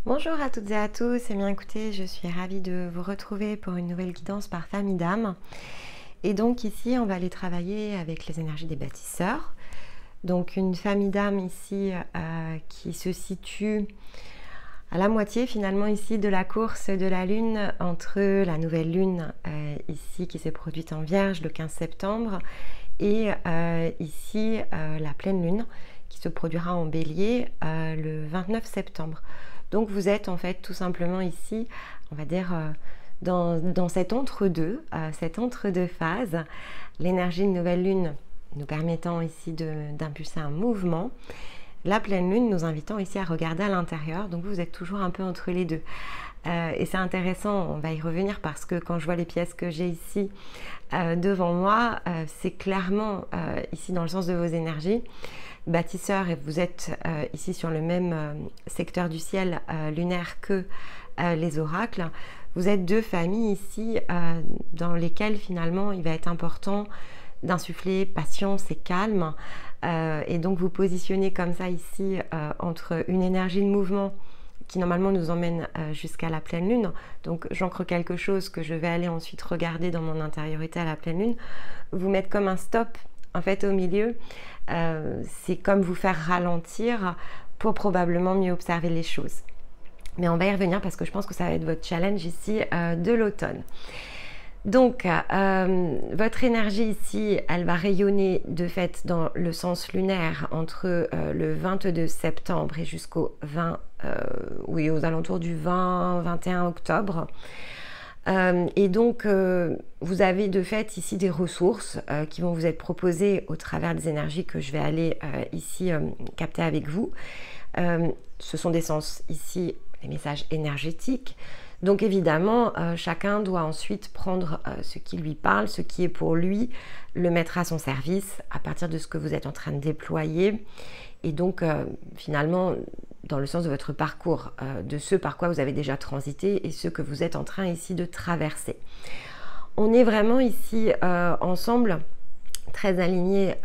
Bonjour à toutes et à tous, eh bien écoutez, je suis ravie de vous retrouver pour une nouvelle guidance par famille d'âme. Et donc ici, on va aller travailler avec les énergies des bâtisseurs. Donc une famille d'âme ici qui se situe à la moitié finalement ici de la course de la Lune entre la nouvelle Lune ici qui s'est produite en Vierge le 15 septembre et ici la pleine Lune qui se produira en Bélier le 29 septembre. Donc vous êtes en fait tout simplement ici, on va dire, dans cet entre-deux phase, l'énergie de nouvelle lune nous permettant ici d'impulser un mouvement, la pleine lune nous invitant ici à regarder à l'intérieur, donc vous êtes toujours un peu entre les deux. Et c'est intéressant, on va y revenir parce que quand je vois les pièces que j'ai ici devant moi, c'est clairement ici dans le sens de vos énergies. Bâtisseurs, et vous êtes ici sur le même secteur du ciel lunaire que les oracles, vous êtes deux familles ici dans lesquelles finalement il va être important d'insuffler patience et calme et donc vous positionnez comme ça ici entre une énergie de mouvement qui normalement nous emmène jusqu'à la pleine lune, donc j'ancre quelque chose que je vais aller ensuite regarder dans mon intériorité à la pleine lune, vous mettre comme un stop en fait au milieu. C'est comme vous faire ralentir pour probablement mieux observer les choses. Mais on va y revenir parce que je pense que ça va être votre challenge ici de l'automne. Donc, votre énergie ici, elle va rayonner de fait dans le sens lunaire entre le 22 septembre et jusqu'au 20, oui, aux alentours du 20-21 octobre. Et donc, vous avez de fait ici des ressources qui vont vous être proposées au travers des énergies que je vais aller ici capter avec vous. Ce sont des sens ici, des messages énergétiques. Donc évidemment, chacun doit ensuite prendre ce qui lui parle, ce qui est pour lui, le mettre à son service à partir de ce que vous êtes en train de déployer. Et donc finalement, dans le sens de votre parcours, de ce par quoi vous avez déjà transité et ce que vous êtes en train ici de traverser. On est vraiment ici ensemble, très alignés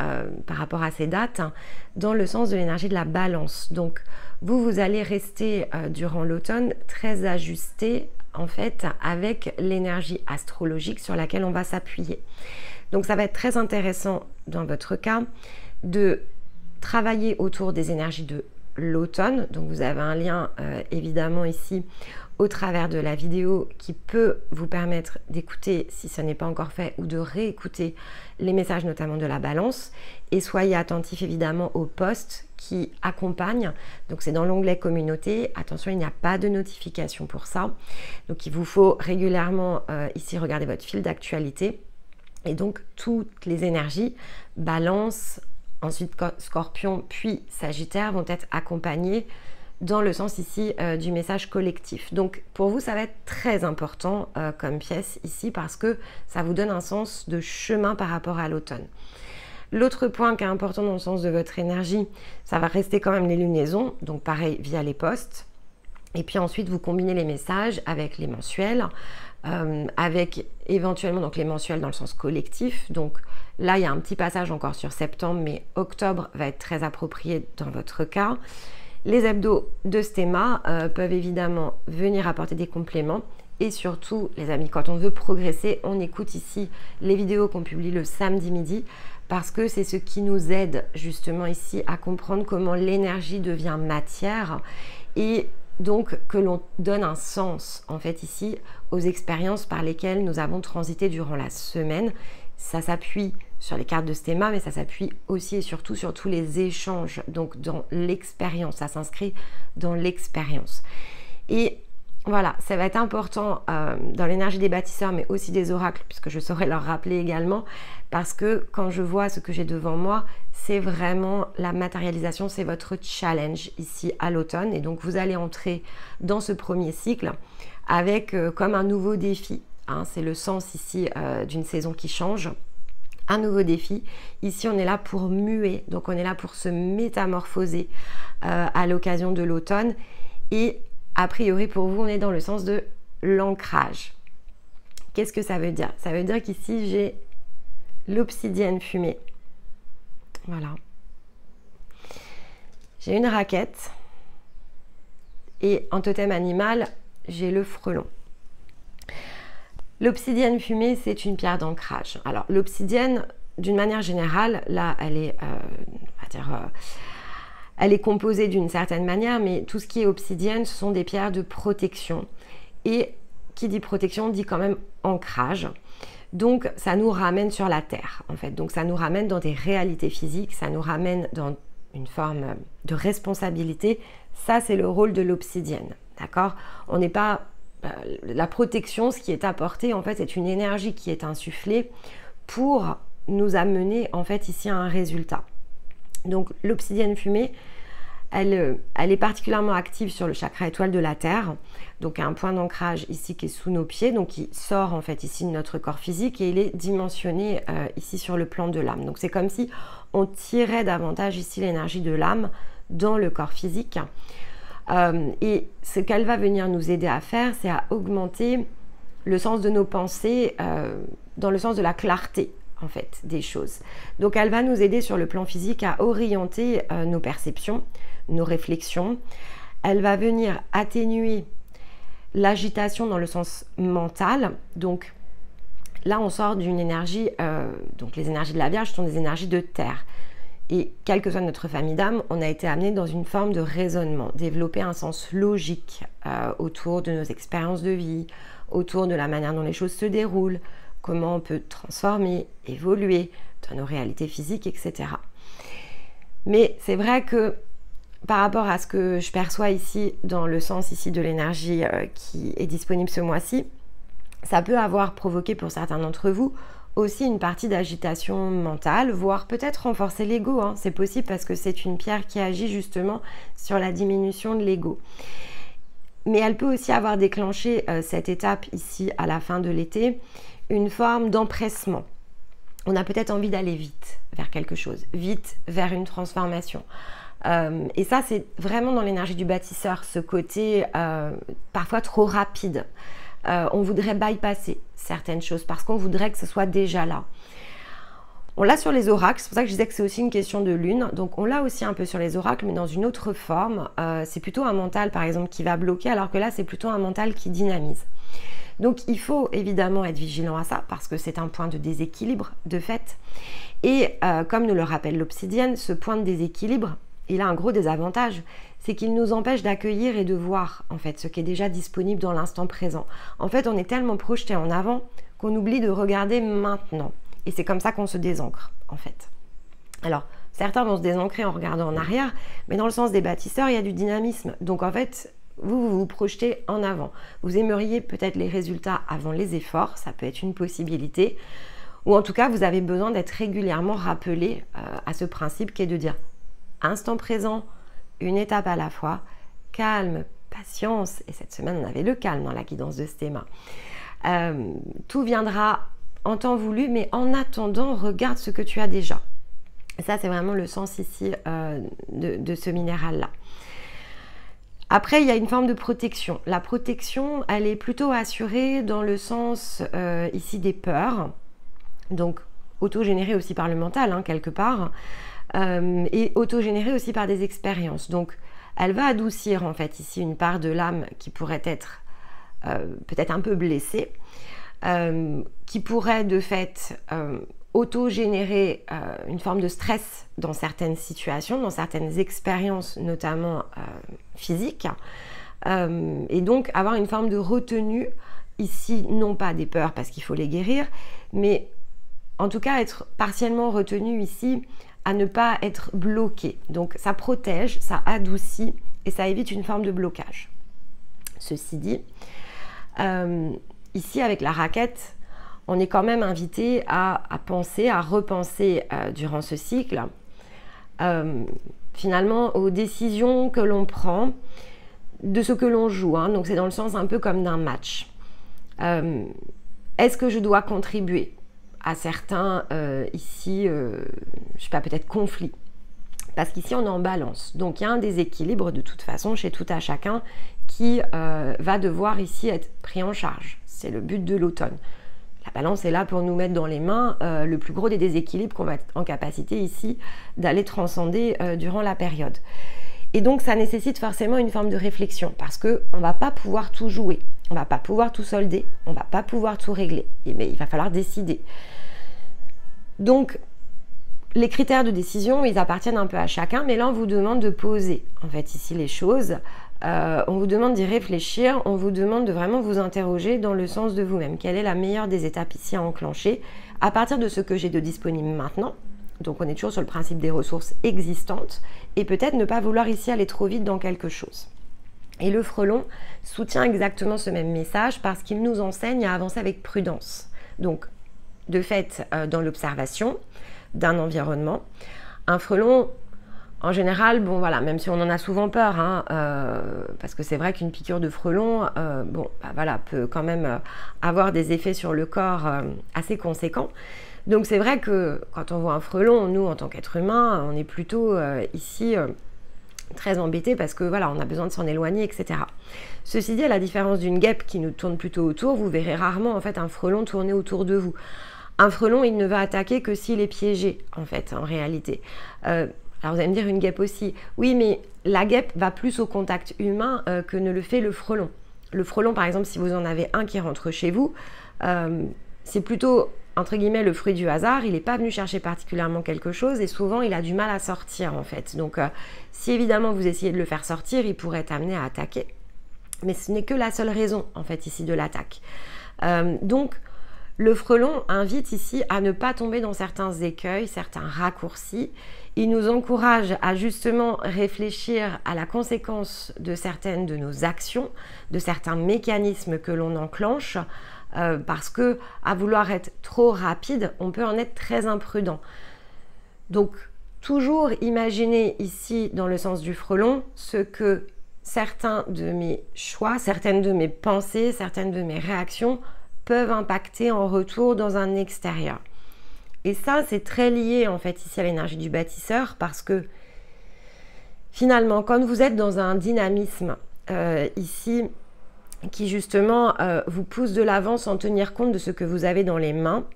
par rapport à ces dates, hein, dans le sens de l'énergie de la balance. Donc vous allez rester durant l'automne très ajusté en fait avec l'énergie astrologique sur laquelle on va s'appuyer. Donc ça va être très intéressant dans votre cas de travailler autour des énergies de l'automne. Donc vous avez un lien évidemment ici au travers de la vidéo qui peut vous permettre d'écouter si ce n'est pas encore fait ou de réécouter les messages notamment de la balance, et soyez attentifs évidemment aux posts qui accompagnent. Donc c'est dans l'onglet communauté, attention, il n'y a pas de notification pour ça, donc il vous faut régulièrement ici regarder votre fil d'actualité, et donc toutes les énergies balance, ensuite Scorpion, puis Sagittaire vont être accompagnés dans le sens ici du message collectif. Donc pour vous, ça va être très important comme pièce ici parce que ça vous donne un sens de chemin par rapport à l'automne. L'autre point qui est important dans le sens de votre énergie, ça va rester quand même les lunaisons, donc pareil via les posts. Et puis ensuite, vous combinez les messages avec les mensuels, avec éventuellement donc les mensuels dans le sens collectif. Donc là, il y a un petit passage encore sur septembre, mais octobre va être très approprié dans votre cas. Les hebdos de Stéma peuvent évidemment venir apporter des compléments. Et surtout, les amis, quand on veut progresser, on écoute ici les vidéos qu'on publie le samedi midi parce que c'est ce qui nous aide justement ici à comprendre comment l'énergie devient matière et donc que l'on donne un sens en fait ici aux expériences par lesquelles nous avons transité durant la semaine. Ça s'appuie sur les cartes de Stéma, mais ça s'appuie aussi et surtout sur tous les échanges, donc dans l'expérience, ça s'inscrit dans l'expérience. Et voilà, ça va être important dans l'énergie des bâtisseurs, mais aussi des oracles, puisque je saurais leur rappeler également, parce que quand je vois ce que j'ai devant moi, c'est vraiment la matérialisation, c'est votre challenge ici à l'automne, et donc vous allez entrer dans ce premier cycle avec comme un nouveau défi, hein, c'est le sens ici d'une saison qui change. Un nouveau défi. Ici, on est là pour muer, donc on est là pour se métamorphoser à l'occasion de l'automne. Et a priori, pour vous, on est dans le sens de l'ancrage. Qu'est-ce que ça veut dire? Ça veut dire qu'ici, j'ai l'obsidienne fumée. Voilà. J'ai une raquette Et en totem animal, j'ai le frelon. L'obsidienne fumée, c'est une pierre d'ancrage. Alors l'obsidienne, d'une manière générale, là, elle est, on va dire, elle est composée d'une certaine manière, mais tout ce qui est obsidienne, ce sont des pierres de protection. Et qui dit protection, dit quand même ancrage. Donc ça nous ramène sur la terre, en fait. Donc ça nous ramène dans des réalités physiques, ça nous ramène dans une forme de responsabilité. Ça, c'est le rôle de l'obsidienne, d'accord? On n'est pas... la protection, ce qui est apporté, en fait, c'est une énergie qui est insufflée pour nous amener, en fait, ici à un résultat. Donc, l'obsidienne fumée, elle est particulièrement active sur le chakra étoile de la Terre. Donc, un point d'ancrage ici qui est sous nos pieds, donc qui sort, en fait, ici de notre corps physique et il est dimensionné ici sur le plan de l'âme. Donc, c'est comme si on tirait davantage ici l'énergie de l'âme dans le corps physique. Et ce qu'elle va venir nous aider à faire, c'est à augmenter le sens de nos pensées dans le sens de la clarté, en fait, des choses. Donc, elle va nous aider sur le plan physique à orienter nos perceptions, nos réflexions. Elle va venir atténuer l'agitation dans le sens mental. Donc, là, on sort d'une énergie, donc les énergies de la Vierge sont des énergies de terre. Et quelle que soit notre famille d'âme, on a été amené dans une forme de raisonnement, développer un sens logique autour de nos expériences de vie, autour de la manière dont les choses se déroulent, comment on peut transformer, évoluer dans nos réalités physiques, etc. Mais c'est vrai que par rapport à ce que je perçois ici, dans le sens ici de l'énergie qui est disponible ce mois-ci, ça peut avoir provoqué pour certains d'entre vous aussi une partie d'agitation mentale, voire peut-être renforcer l'ego. Hein. C'est possible parce que c'est une pierre qui agit justement sur la diminution de l'ego. Mais elle peut aussi avoir déclenché cette étape ici à la fin de l'été, une forme d'empressement. On a peut-être envie d'aller vite vers quelque chose, vite vers une transformation. Et ça, c'est vraiment dans l'énergie du bâtisseur, ce côté parfois trop rapide. On voudrait bypasser certaines choses parce qu'on voudrait que ce soit déjà là. On l'a sur les oracles, c'est pour ça que je disais que c'est aussi une question de lune. Donc on l'a aussi un peu sur les oracles, mais dans une autre forme. C'est plutôt un mental, par exemple, qui va bloquer, alors que là, c'est plutôt un mental qui dynamise. Donc il faut évidemment être vigilant à ça, parce que c'est un point de déséquilibre, de fait. Et comme nous le rappelle l'obsidienne, ce point de déséquilibre, il a un gros désavantage, c'est qu'il nous empêche d'accueillir et de voir en fait ce qui est déjà disponible dans l'instant présent. En fait, on est tellement projeté en avant qu'on oublie de regarder maintenant. Et c'est comme ça qu'on se désancre, en fait. Alors, certains vont se désancrer en regardant en arrière, mais dans le sens des bâtisseurs, il y a du dynamisme. Donc en fait, vous vous projetez en avant. Vous aimeriez peut-être les résultats avant les efforts, ça peut être une possibilité. Ou en tout cas, vous avez besoin d'être régulièrement rappelé à ce principe qui est de dire instant présent, une étape à la fois, calme, patience, et cette semaine on avait le calme dans la guidance de Stéma. Tout viendra en temps voulu, mais en attendant, regarde ce que tu as déjà. Et ça, c'est vraiment le sens ici de ce minéral-là. Après, il y a une forme de protection. La protection, elle est plutôt assurée dans le sens ici des peurs, donc autogénérée aussi par le mental, hein, quelque part, et autogénérée aussi par des expériences. Donc, elle va adoucir en fait ici une part de l'âme qui pourrait être peut-être un peu blessée, qui pourrait de fait auto-générer une forme de stress dans certaines situations, dans certaines expériences notamment physiques, et donc avoir une forme de retenue ici, non pas des peurs parce qu'il faut les guérir, mais en tout cas être partiellement retenu ici à ne pas être bloqué. Donc ça protège, ça adoucit et ça évite une forme de blocage. Ceci dit, ici avec la raquette, on est quand même invité à penser, à repenser durant ce cycle, finalement aux décisions que l'on prend, de ce que l'on joue. Hein. Donc c'est dans le sens un peu comme d'un match. Est-ce que je dois contribuer à certains ici, je sais pas, peut-être conflits? Parce qu'ici on est en balance. Donc il y a un déséquilibre de toute façon chez tout à chacun qui va devoir ici être pris en charge. C'est le but de l'automne. La balance est là pour nous mettre dans les mains le plus gros des déséquilibres qu'on va être en capacité ici d'aller transcender durant la période. Et donc ça nécessite forcément une forme de réflexion parce qu'on ne va pas pouvoir tout jouer, on ne va pas pouvoir tout solder, on ne va pas pouvoir tout régler, mais il va falloir décider. Donc les critères de décision, ils appartiennent un peu à chacun, mais là on vous demande de poser en fait ici les choses, on vous demande d'y réfléchir, on vous demande de vraiment vous interroger dans le sens de vous-même. Quelle est la meilleure des étapes ici à enclencher à partir de ce que j'ai de disponible maintenant? Donc on est toujours sur le principe des ressources existantes et peut-être ne pas vouloir ici aller trop vite dans quelque chose. Et le frelon soutient exactement ce même message parce qu'il nous enseigne à avancer avec prudence. Donc de fait, dans l'observation d'un environnement, un frelon, en général, bon voilà, même si on en a souvent peur, hein, parce que c'est vrai qu'une piqûre de frelon, peut quand même avoir des effets sur le corps assez conséquents. Donc c'est vrai que quand on voit un frelon, nous en tant qu'être humain, on est plutôt ici très embêté parce que voilà, on a besoin de s'en éloigner, etc. Ceci dit, à la différence d'une guêpe qui nous tourne plutôt autour, vous verrez rarement en fait un frelon tourner autour de vous. Un frelon, il ne va attaquer que s'il est piégé, en fait, en réalité. Alors vous allez me dire une guêpe aussi. Oui, mais la guêpe va plus au contact humain que ne le fait le frelon. Le frelon, par exemple, si vous en avez un qui rentre chez vous, c'est plutôt, entre guillemets, le fruit du hasard. Il n'est pas venu chercher particulièrement quelque chose et souvent, il a du mal à sortir, en fait. Donc, si évidemment, vous essayez de le faire sortir, il pourrait être amené à attaquer. Mais ce n'est que la seule raison, en fait, ici, de l'attaque. Donc, le frelon invite ici à ne pas tomber dans certains écueils, certains raccourcis. Il nous encourage à justement réfléchir à la conséquence de certaines de nos actions, de certains mécanismes que l'on enclenche, parce que à vouloir être trop rapide, on peut en être très imprudent. Donc, toujours imaginer ici, dans le sens du frelon, ce que certains de mes choix, certaines de mes pensées, certaines de mes réactions peuvent impacter en retour dans un extérieur. Et ça, c'est très lié en fait ici à l'énergie du bâtisseur parce que finalement, quand vous êtes dans un dynamisme ici qui justement vous pousse de l'avant sans tenir compte de ce que vous avez dans les mains,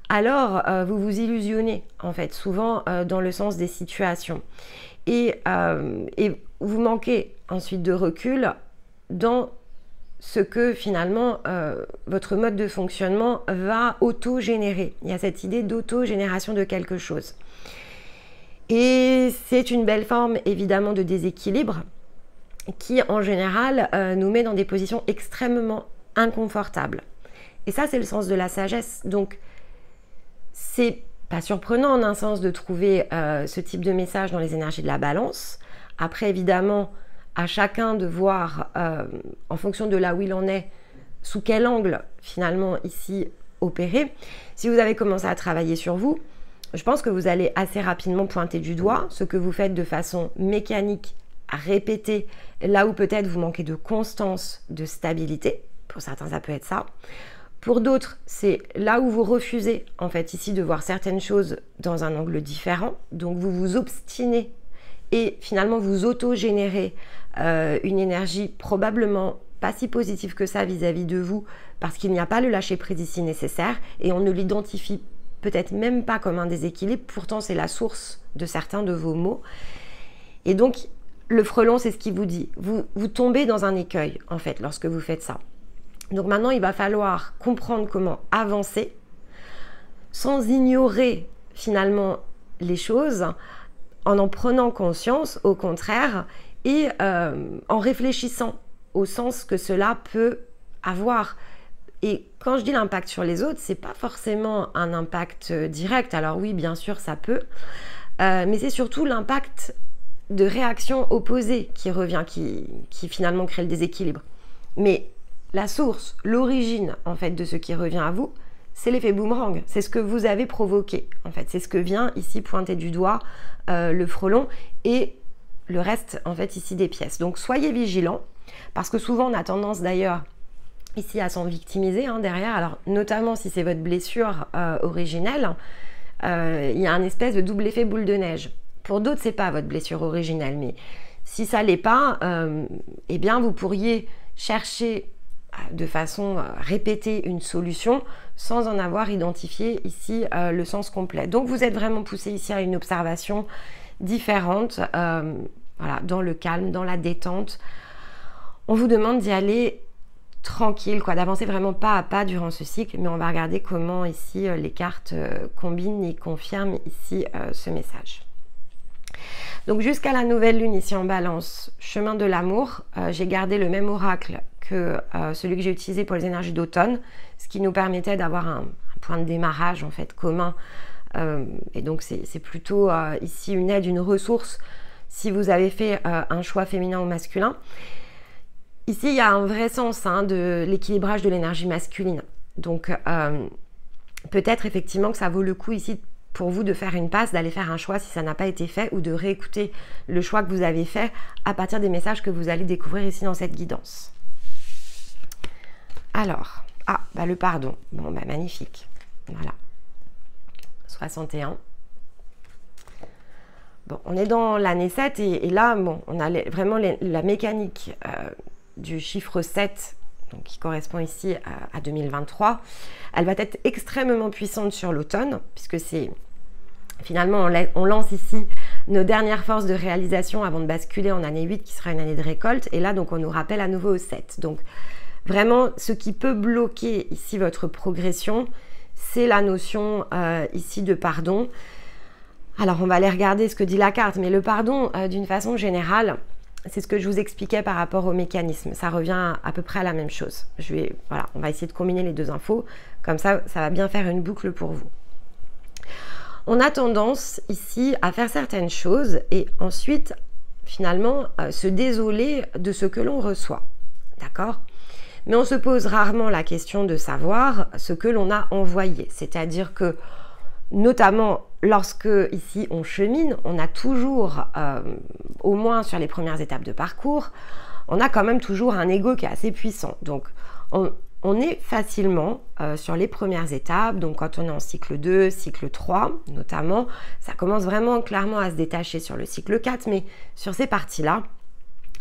alors vous vous illusionnez en fait souvent dans le sens des situations et vous manquez ensuite de recul dans ce que finalement votre mode de fonctionnement va auto-générer. Il y a cette idée d'auto-génération de quelque chose. Et c'est une belle forme évidemment de déséquilibre qui en général nous met dans des positions extrêmement inconfortables. Et ça, c'est le sens de la sagesse. Donc, c'est pas surprenant en un sens de trouver ce type de message dans les énergies de la balance. Après, évidemment, à chacun de voir, en fonction de là où il en est, sous quel angle finalement ici opérer. Si vous avez commencé à travailler sur vous, je pense que vous allez assez rapidement pointer du doigt ce que vous faites de façon mécanique, à répéter, là où peut-être vous manquez de constance, de stabilité. Pour certains, ça peut être ça. Pour d'autres, c'est là où vous refusez en fait ici de voir certaines choses dans un angle différent. Donc vous vous obstinez et finalement vous auto-générez une énergie probablement pas si positive que ça vis-à-vis de vous parce qu'il n'y a pas le lâcher-prise ici nécessaire et on ne l'identifie peut-être même pas comme un déséquilibre, pourtant c'est la source de certains de vos maux. Et donc le frelon, c'est ce qu'il vous dit. Vous tombez dans un écueil en fait lorsque vous faites ça. Donc maintenant, il va falloir comprendre comment avancer sans ignorer finalement les choses, en prenant conscience, au contraire, et en réfléchissant au sens que cela peut avoir. Et quand je dis l'impact sur les autres, c'est pas forcément un impact direct. Alors oui, bien sûr, ça peut, mais c'est surtout l'impact de réaction opposée qui revient, qui finalement crée le déséquilibre. Mais la source, l'origine en fait de ce qui revient à vous, c'est l'effet boomerang. C'est ce que vous avez provoqué en fait. C'est ce que vient ici pointer du doigt le frelon et le reste en fait ici des pièces. Donc soyez vigilants parce que souvent on a tendance d'ailleurs ici à s'en victimiser derrière. Alors notamment si c'est votre blessure originelle, il y a un espèce de double effet boule de neige. Pour d'autres, c'est pas votre blessure originelle, mais si ça l'est pas, eh bien vous pourriez chercher de façon répétée une solution sans en avoir identifié ici le sens complet. Donc vous êtes vraiment poussé ici à une observation différente voilà, dans le calme, dans la détente. On vous demande d'y aller tranquille, quoi, d'avancer vraiment pas à pas durant ce cycle, mais on va regarder comment ici les cartes combinent et confirment ici ce message. Donc jusqu'à la nouvelle lune ici en balance, chemin de l'amour, j'ai gardé le même oracle que celui que j'ai utilisé pour les énergies d'automne, ce qui nous permettait d'avoir un point de démarrage en fait commun, et donc c'est plutôt ici une aide, une ressource si vous avez fait un choix féminin ou masculin. Ici, il y a un vrai sens de l'équilibrage de l'énergie masculine. Donc, peut-être effectivement que ça vaut le coup ici pour vous de faire une passe, d'aller faire un choix si ça n'a pas été fait ou de réécouter le choix que vous avez fait à partir des messages que vous allez découvrir ici dans cette guidance. Alors, le pardon. Bon, magnifique. Voilà. 61. Bon, on est dans l'année 7 et là, bon, on a vraiment la mécanique du chiffre 7, donc qui correspond ici à 2023. Elle va être extrêmement puissante sur l'automne, puisque c'est finalement, on lance ici nos dernières forces de réalisation avant de basculer en année 8, qui sera une année de récolte. Et là, donc, on nous rappelle à nouveau au 7. Donc, vraiment, ce qui peut bloquer ici votre progression, c'est la notion ici de pardon. Alors, on va aller regarder ce que dit la carte, mais le pardon, d'une façon générale, c'est ce que je vous expliquais par rapport au mécanisme. Ça revient à peu près à la même chose. Voilà, on va essayer de combiner les deux infos. Comme ça, ça va bien faire une boucle pour vous. On a tendance ici à faire certaines choses et ensuite, finalement, se désoler de ce que l'on reçoit. D'accord ? Mais on se pose rarement la question de savoir ce que l'on a envoyé. C'est-à-dire que, notamment lorsque ici on chemine, on a toujours, au moins sur les premières étapes de parcours, on a quand même toujours un ego qui est assez puissant. Donc on est facilement sur les premières étapes, donc quand on est en cycle 2, cycle 3 notamment, ça commence vraiment clairement à se détacher sur le cycle 4, mais sur ces parties-là,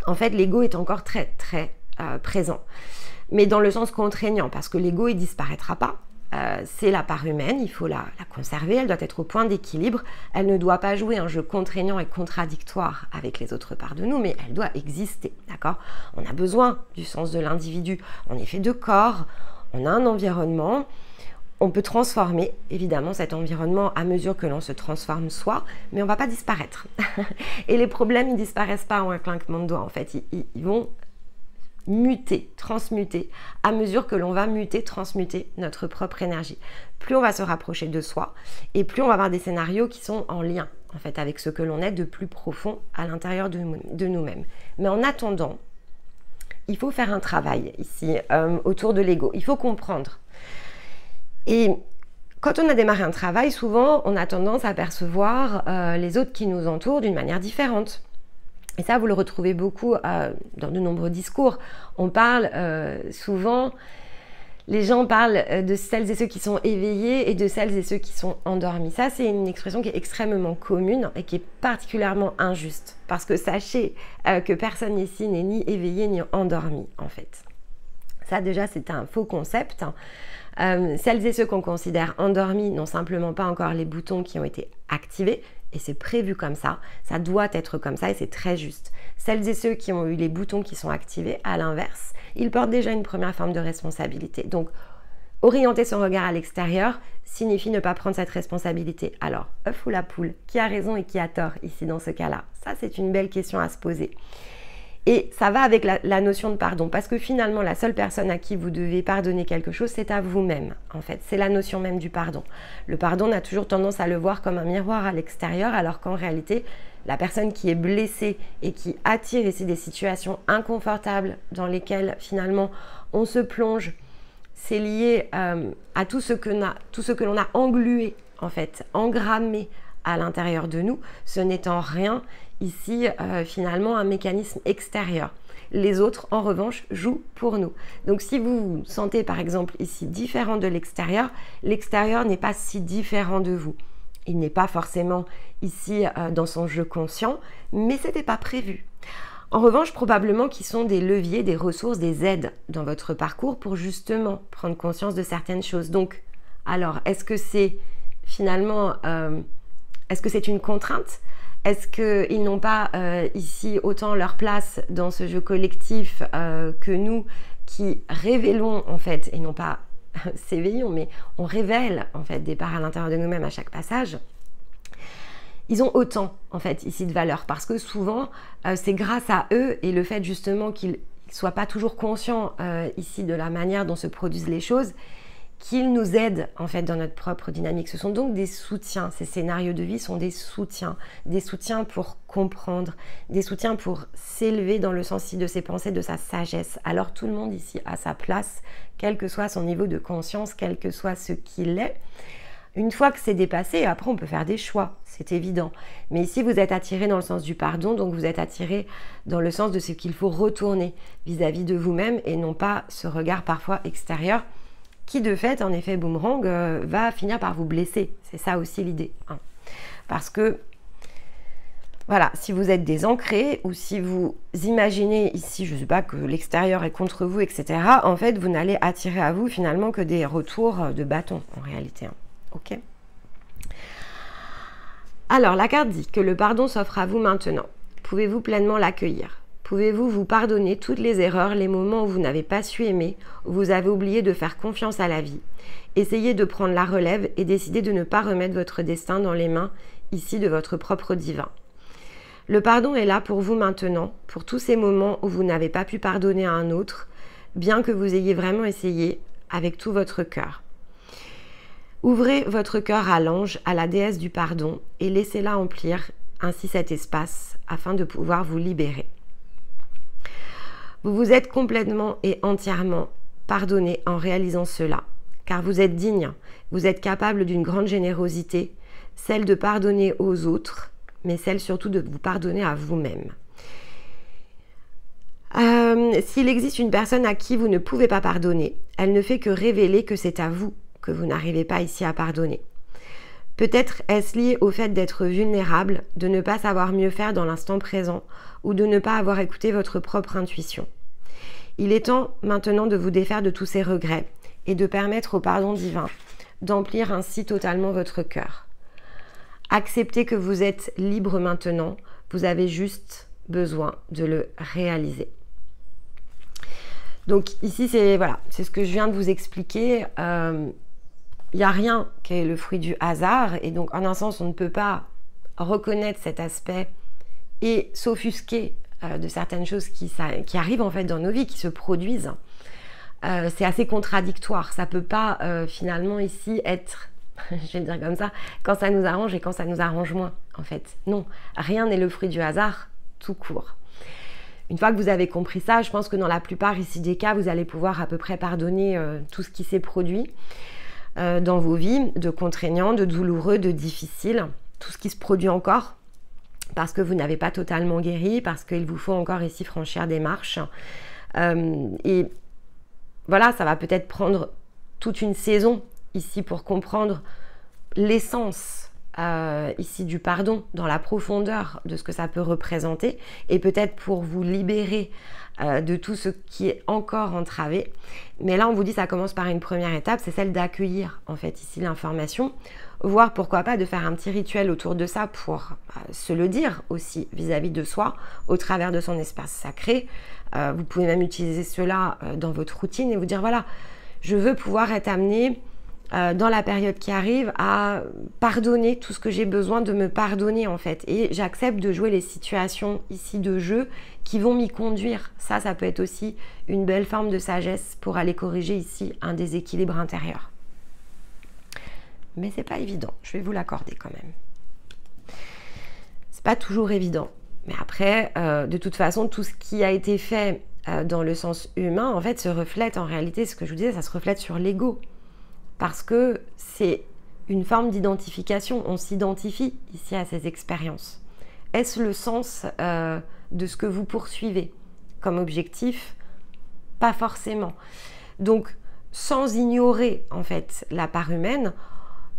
en fait l'ego est encore très très présent. Mais dans le sens contraignant, parce que l'ego il disparaîtra pas. C'est la part humaine, il faut la conserver, elle doit être au point d'équilibre, elle ne doit pas jouer un jeu contraignant et contradictoire avec les autres parts de nous, mais elle doit exister, d'accord? On a besoin du sens de l'individu, on est fait de corps, on a un environnement, on peut transformer évidemment cet environnement à mesure que l'on se transforme soi, mais on ne va pas disparaître. Et les problèmes, ils ne disparaissent pas en un clinquement de doigts, en fait, ils vont muter, transmuter, à mesure que l'on va muter, transmuter notre propre énergie. Plus on va se rapprocher de soi et plus on va avoir des scénarios qui sont en lien en fait avec ce que l'on est de plus profond à l'intérieur de nous-mêmes. Mais en attendant, il faut faire un travail ici autour de l'ego. Il faut comprendre. Et quand on a démarré un travail, souvent on a tendance à percevoir les autres qui nous entourent d'une manière différente. Et ça, vous le retrouvez beaucoup dans de nombreux discours. On parle souvent, les gens parlent de celles et ceux qui sont éveillés et de celles et ceux qui sont endormis. Ça, c'est une expression qui est extrêmement commune et qui est particulièrement injuste. Parce que sachez que personne ici n'est ni éveillé ni endormi, en fait. Ça, déjà, c'est un faux concept. Celles et ceux qu'on considère endormis n'ont simplement pas encore les boutons qui ont été activés. Et c'est prévu comme ça doit être comme ça et c'est très juste. Celles et ceux qui ont eu les boutons qui sont activés, à l'inverse, ils portent déjà une première forme de responsabilité. Donc, orienter son regard à l'extérieur signifie ne pas prendre cette responsabilité. Alors, œuf ou la poule, qui a raison et qui a tort ici dans ce cas-là? Ça, c'est une belle question à se poser. Et ça va avec la notion de pardon, parce que finalement, la seule personne à qui vous devez pardonner quelque chose, c'est à vous-même, en fait. C'est la notion même du pardon. Le pardon, on a toujours tendance à le voir comme un miroir à l'extérieur, alors qu'en réalité, la personne qui est blessée et qui attire ici des situations inconfortables dans lesquelles, finalement, on se plonge, c'est lié à tout ce que l'on a englué, en fait, engrammé à l'intérieur de nous. Ce n'est en rien ici finalement un mécanisme extérieur. Les autres en revanche jouent pour nous. Donc si vous vous sentez par exemple ici différent de l'extérieur n'est pas si différent de vous. Il n'est pas forcément ici dans son jeu conscient, mais ce n'était pas prévu. En revanche, probablement qu'ils sont des leviers, des ressources, des aides dans votre parcours pour justement prendre conscience de certaines choses. Donc, alors, est-ce que c'est finalement, est-ce que c'est une contrainte ? Est-ce qu'ils n'ont pas ici autant leur place dans ce jeu collectif que nous qui révélons en fait, et non pas s'éveillons, mais on révèle en fait des parts à l'intérieur de nous-mêmes à chaque passage? Ils ont autant en fait ici de valeur parce que souvent c'est grâce à eux et le fait justement qu'ils ne soient pas toujours conscients ici de la manière dont se produisent les choses qu'ils nous aident en fait dans notre propre dynamique. Ce sont donc des soutiens. Ces scénarios de vie sont des soutiens pour comprendre, des soutiens pour s'élever dans le sens de ses pensées, de sa sagesse. Alors tout le monde ici a sa place, quel que soit son niveau de conscience, quel que soit ce qu'il est. Une fois que c'est dépassé, après on peut faire des choix, c'est évident. Mais ici vous êtes attiré dans le sens du pardon, donc vous êtes attiré dans le sens de ce qu'il faut retourner vis-à-vis de vous-même et non pas ce regard parfois extérieur qui de fait, en effet, boomerang, va finir par vous blesser. C'est ça aussi l'idée. Hein. Parce que, voilà, si vous êtes désancré ou si vous imaginez ici, je ne sais pas, que l'extérieur est contre vous, etc., en fait, vous n'allez attirer à vous finalement que des retours de bâton, en réalité. Hein. Ok ? Alors, la carte dit que le pardon s'offre à vous maintenant. Pouvez-vous pleinement l'accueillir ? Pouvez-vous vous pardonner toutes les erreurs, les moments où vous n'avez pas su aimer, où vous avez oublié de faire confiance à la vie? Essayez de prendre la relève et décidez de ne pas remettre votre destin dans les mains, ici, de votre propre divin. Le pardon est là pour vous maintenant, pour tous ces moments où vous n'avez pas pu pardonner à un autre, bien que vous ayez vraiment essayé avec tout votre cœur. Ouvrez votre cœur à l'ange, à la déesse du pardon, et laissez-la emplir ainsi cet espace afin de pouvoir vous libérer. Vous vous êtes complètement et entièrement pardonné en réalisant cela, car vous êtes digne, vous êtes capable d'une grande générosité, celle de pardonner aux autres, mais celle surtout de vous pardonner à vous-même. S'il existe une personne à qui vous ne pouvez pas pardonner, elle ne fait que révéler que c'est à vous que vous n'arrivez pas ici à pardonner. Peut-être est-ce lié au fait d'être vulnérable, de ne pas savoir mieux faire dans l'instant présent ou de ne pas avoir écouté votre propre intuition. Il est temps maintenant de vous défaire de tous ces regrets et de permettre au pardon divin d'emplir ainsi totalement votre cœur. Acceptez que vous êtes libre maintenant, vous avez juste besoin de le réaliser. Donc ici, c'est voilà, c'est ce que je viens de vous expliquer. Il n'y a rien qui est le fruit du hasard et donc en un sens on ne peut pas reconnaître cet aspect et s'offusquer de certaines choses qui arrivent en fait dans nos vies, qui se produisent. C'est assez contradictoire, ça ne peut pas finalement ici être, je vais le dire comme ça, quand ça nous arrange et quand ça nous arrange moins en fait. Non, rien n'est le fruit du hasard tout court. Une fois que vous avez compris ça, je pense que dans la plupart ici des cas, vous allez pouvoir à peu près pardonner tout ce qui s'est produit dans vos vies, de contraignant, de douloureux, de difficile, tout ce qui se produit encore, parce que vous n'avez pas totalement guéri, parce qu'il vous faut encore ici franchir des marches. Et voilà, ça va peut-être prendre toute une saison ici pour comprendre l'essence ici du pardon, dans la profondeur de ce que ça peut représenter, et peut-être pour vous libérer de tout ce qui est encore entravé. Mais là, on vous dit, ça commence par une première étape, c'est celle d'accueillir en fait ici l'information, voire pourquoi pas de faire un petit rituel autour de ça pour se le dire aussi vis-à-vis de soi, au travers de son espace sacré. Vous pouvez même utiliser cela dans votre routine et vous dire, voilà, je veux pouvoir être amené dans la période qui arrive à pardonner tout ce que j'ai besoin de me pardonner en fait, et j'accepte de jouer les situations ici de jeu qui vont m'y conduire. Ça peut être aussi une belle forme de sagesse pour aller corriger ici un déséquilibre intérieur, mais c'est pas évident, je vais vous l'accorder quand même. C'est pas toujours évident, mais après de toute façon tout ce qui a été fait dans le sens humain en fait se reflète en réalité, ce que je vous disais, ça se reflète sur l'ego. Parce que c'est une forme d'identification, on s'identifie ici à ces expériences. Est-ce le sens de ce que vous poursuivez comme objectif? Pas forcément. Donc, sans ignorer en fait la part humaine,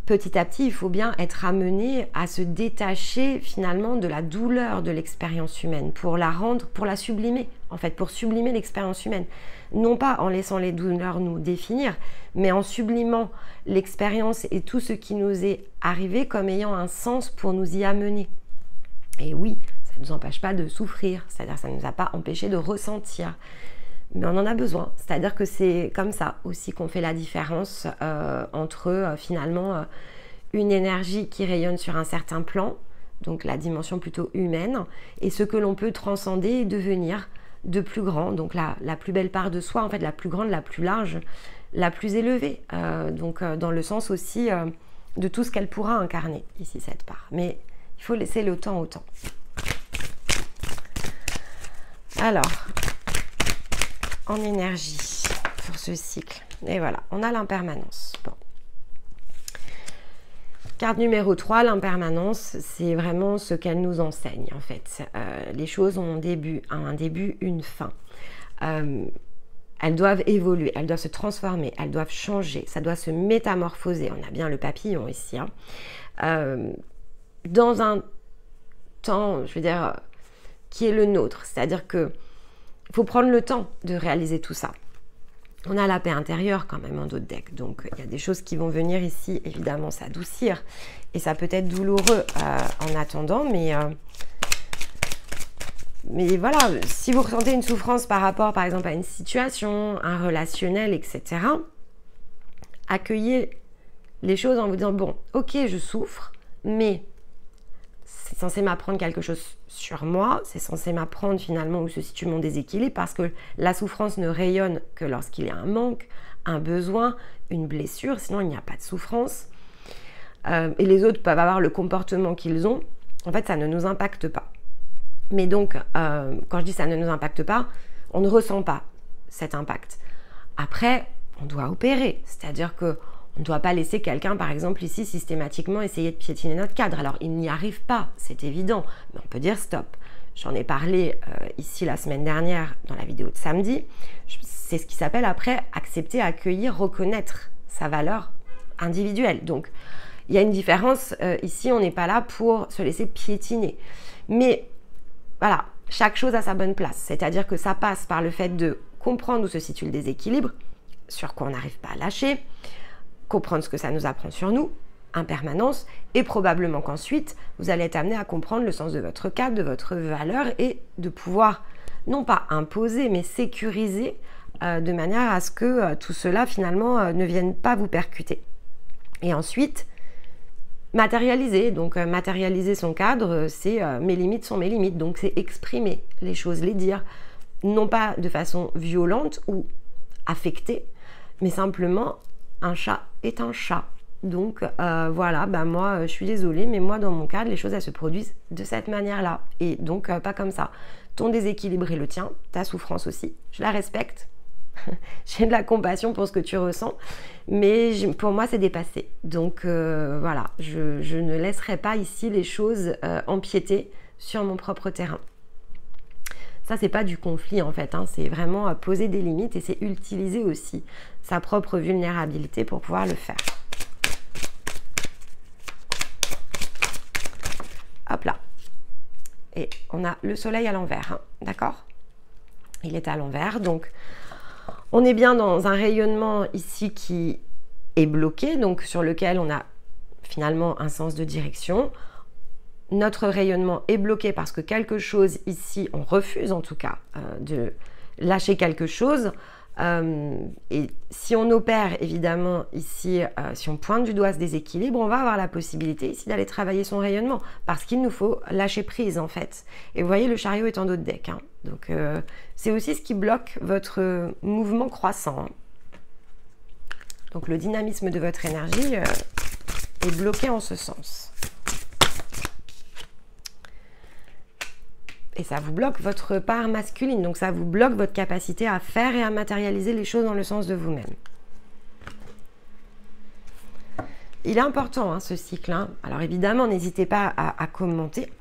petit à petit, il faut bien être amené à se détacher finalement de la douleur de l'expérience humaine pour la rendre, pour la sublimer, en fait, pour sublimer l'expérience humaine. Non pas en laissant les douleurs nous définir, mais en sublimant l'expérience et tout ce qui nous est arrivé comme ayant un sens pour nous y amener. Et oui, ça ne nous empêche pas de souffrir, c'est-à-dire que ça ne nous a pas empêché de ressentir. Mais on en a besoin, c'est-à-dire que c'est comme ça aussi qu'on fait la différence entre finalement une énergie qui rayonne sur un certain plan, donc la dimension plutôt humaine, et ce que l'on peut transcender et devenir de plus grand, donc la plus belle part de soi, en fait la plus grande, la plus large, la plus élevée, donc dans le sens aussi de tout ce qu'elle pourra incarner ici cette part. Mais il faut laisser le temps au temps. Alors, en énergie pour ce cycle, et voilà, on a l'impermanence. Bon. Carte numéro 3, l'impermanence, c'est vraiment ce qu'elle nous enseigne en fait. Les choses ont un début, une fin. Elles doivent évoluer, elles doivent se transformer, elles doivent changer, ça doit se métamorphoser. On a bien le papillon ici. Dans un temps, je veux dire, qui est le nôtre. C'est-à-dire que il faut prendre le temps de réaliser tout ça. On a la paix intérieure quand même en d'autres decks, donc il y a des choses qui vont venir ici, évidemment, s'adoucir. Et ça peut être douloureux en attendant, mais voilà, si vous ressentez une souffrance par rapport, par exemple, à une situation, un relationnel, etc., accueillez les choses en vous disant, bon, ok, je souffre, mais c'est censé m'apprendre quelque chose sur moi, c'est censé m'apprendre finalement où se situe mon déséquilibre, parce que la souffrance ne rayonne que lorsqu'il y a un manque, un besoin, une blessure, sinon il n'y a pas de souffrance. Et les autres peuvent avoir le comportement qu'ils ont, en fait ça ne nous impacte pas. Mais donc, quand je dis ça ne nous impacte pas, on ne ressent pas cet impact. Après, on doit opérer, c'est-à-dire que on ne doit pas laisser quelqu'un, par exemple, ici, systématiquement essayer de piétiner notre cadre. Alors, il n'y arrive pas, c'est évident, mais on peut dire stop. J'en ai parlé ici la semaine dernière dans la vidéo de samedi. C'est ce qui s'appelle après accepter, accueillir, reconnaître sa valeur individuelle. Donc, il y a une différence. Ici, on n'est pas là pour se laisser piétiner. Mais voilà, chaque chose a sa bonne place. C'est-à-dire que ça passe par le fait de comprendre où se situe le déséquilibre, sur quoi on n'arrive pas à lâcher, comprendre ce que ça nous apprend sur nous, impermanence, et probablement qu'ensuite, vous allez être amené à comprendre le sens de votre cadre, de votre valeur, et de pouvoir, non pas imposer, mais sécuriser de manière à ce que tout cela, finalement, ne vienne pas vous percuter. Et ensuite, matérialiser. Donc, matérialiser son cadre, c'est mes limites sont mes limites. Donc, c'est exprimer les choses, les dire, non pas de façon violente ou affectée, mais simplement un chat est un chat. Donc voilà, moi je suis désolée, mais moi dans mon cadre, les choses elles se produisent de cette manière-là. Et donc pas comme ça. Ton déséquilibre est le tien, ta souffrance aussi. Je la respecte. J'ai de la compassion pour ce que tu ressens, mais pour moi c'est dépassé. Donc voilà, je ne laisserai pas ici les choses empiéter sur mon propre terrain. Ça, c'est pas du conflit en fait, hein. C'est vraiment poser des limites et c'est utiliser aussi sa propre vulnérabilité pour pouvoir le faire. Hop là. Et on a le soleil à l'envers, hein, d'accord? Il est à l'envers, donc on est bien dans un rayonnement ici qui est bloqué, donc sur lequel on a finalement un sens de direction. Notre rayonnement est bloqué parce que quelque chose ici, on refuse en tout cas de lâcher quelque chose. Et si on opère évidemment ici, si on pointe du doigt ce déséquilibre, on va avoir la possibilité ici d'aller travailler son rayonnement parce qu'il nous faut lâcher prise en fait. Et vous voyez, le chariot est en d'autres decks, hein. Donc c'est aussi ce qui bloque votre mouvement croissant, hein. Donc le dynamisme de votre énergie est bloqué en ce sens. Et ça vous bloque votre part masculine, donc ça vous bloque votre capacité à faire et à matérialiser les choses dans le sens de vous-même. Il est important ce cycle, hein. Alors évidemment, n'hésitez pas à commenter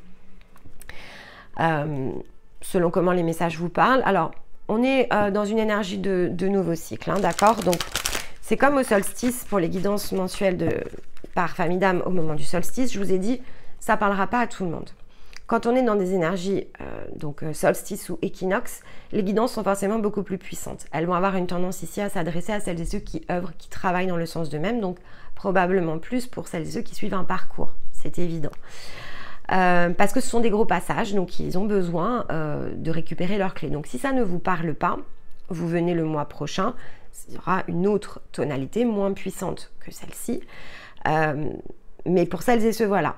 selon comment les messages vous parlent. Alors, on est dans une énergie de nouveau cycle, hein, d'accord? Donc, c'est comme au solstice pour les guidances mensuelles par famille d'âme au moment du solstice. Je vous ai dit, ça ne parlera pas à tout le monde. Quand on est dans des énergies, solstice ou équinoxe, les guidances sont forcément beaucoup plus puissantes. Elles vont avoir une tendance ici à s'adresser à celles et ceux qui œuvrent, qui travaillent dans le sens d'eux-mêmes, donc probablement plus pour celles et ceux qui suivent un parcours, c'est évident. parce que ce sont des gros passages, donc ils ont besoin de récupérer leurs clés. Donc si ça ne vous parle pas, vous venez le mois prochain, il y aura une autre tonalité moins puissante que celle-ci. Mais pour celles et ceux voilà,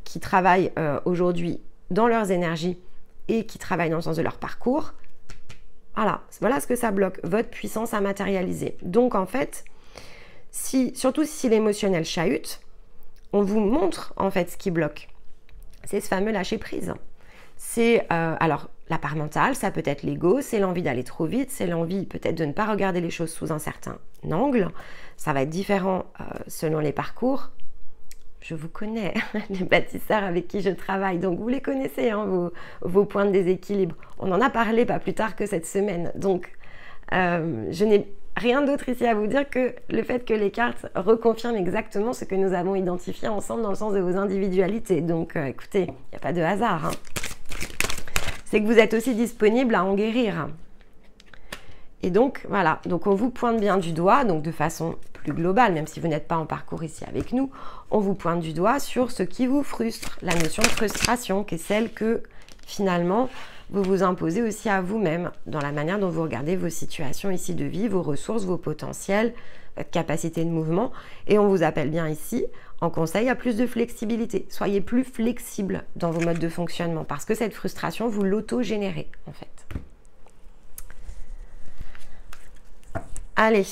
qui travaillent aujourd'hui dans leurs énergies et qui travaillent dans le sens de leur parcours, voilà ce que ça bloque, votre puissance à matérialiser. Donc en fait, surtout si l'émotionnel chahute, on vous montre en fait ce qui bloque. C'est ce fameux lâcher prise. C'est alors la part mentale, ça peut être l'ego, c'est l'envie d'aller trop vite, c'est l'envie peut-être de ne pas regarder les choses sous un certain angle. Ça va être différent selon les parcours. Je vous connais, les bâtisseurs avec qui je travaille, donc vous les connaissez, hein, vos points de déséquilibre. On en a parlé pas plus tard que cette semaine. Donc, je n'ai rien d'autre ici à vous dire que le fait que les cartes reconfirment exactement ce que nous avons identifié ensemble dans le sens de vos individualités. Donc, écoutez, il n'y a pas de hasard. Hein. C'est que vous êtes aussi disponible à en guérir. Et donc, voilà, donc on vous pointe bien du doigt, donc de façon plus globale, même si vous n'êtes pas en parcours ici avec nous, on vous pointe du doigt sur ce qui vous frustre, la notion de frustration, qui est celle que, finalement, vous vous imposez aussi à vous-même, dans la manière dont vous regardez vos situations ici de vie, vos ressources, vos potentiels, votre capacité de mouvement, et on vous appelle bien ici, en conseil, à plus de flexibilité. Soyez plus flexible dans vos modes de fonctionnement, parce que cette frustration, vous l'auto-générez, en fait. Allez,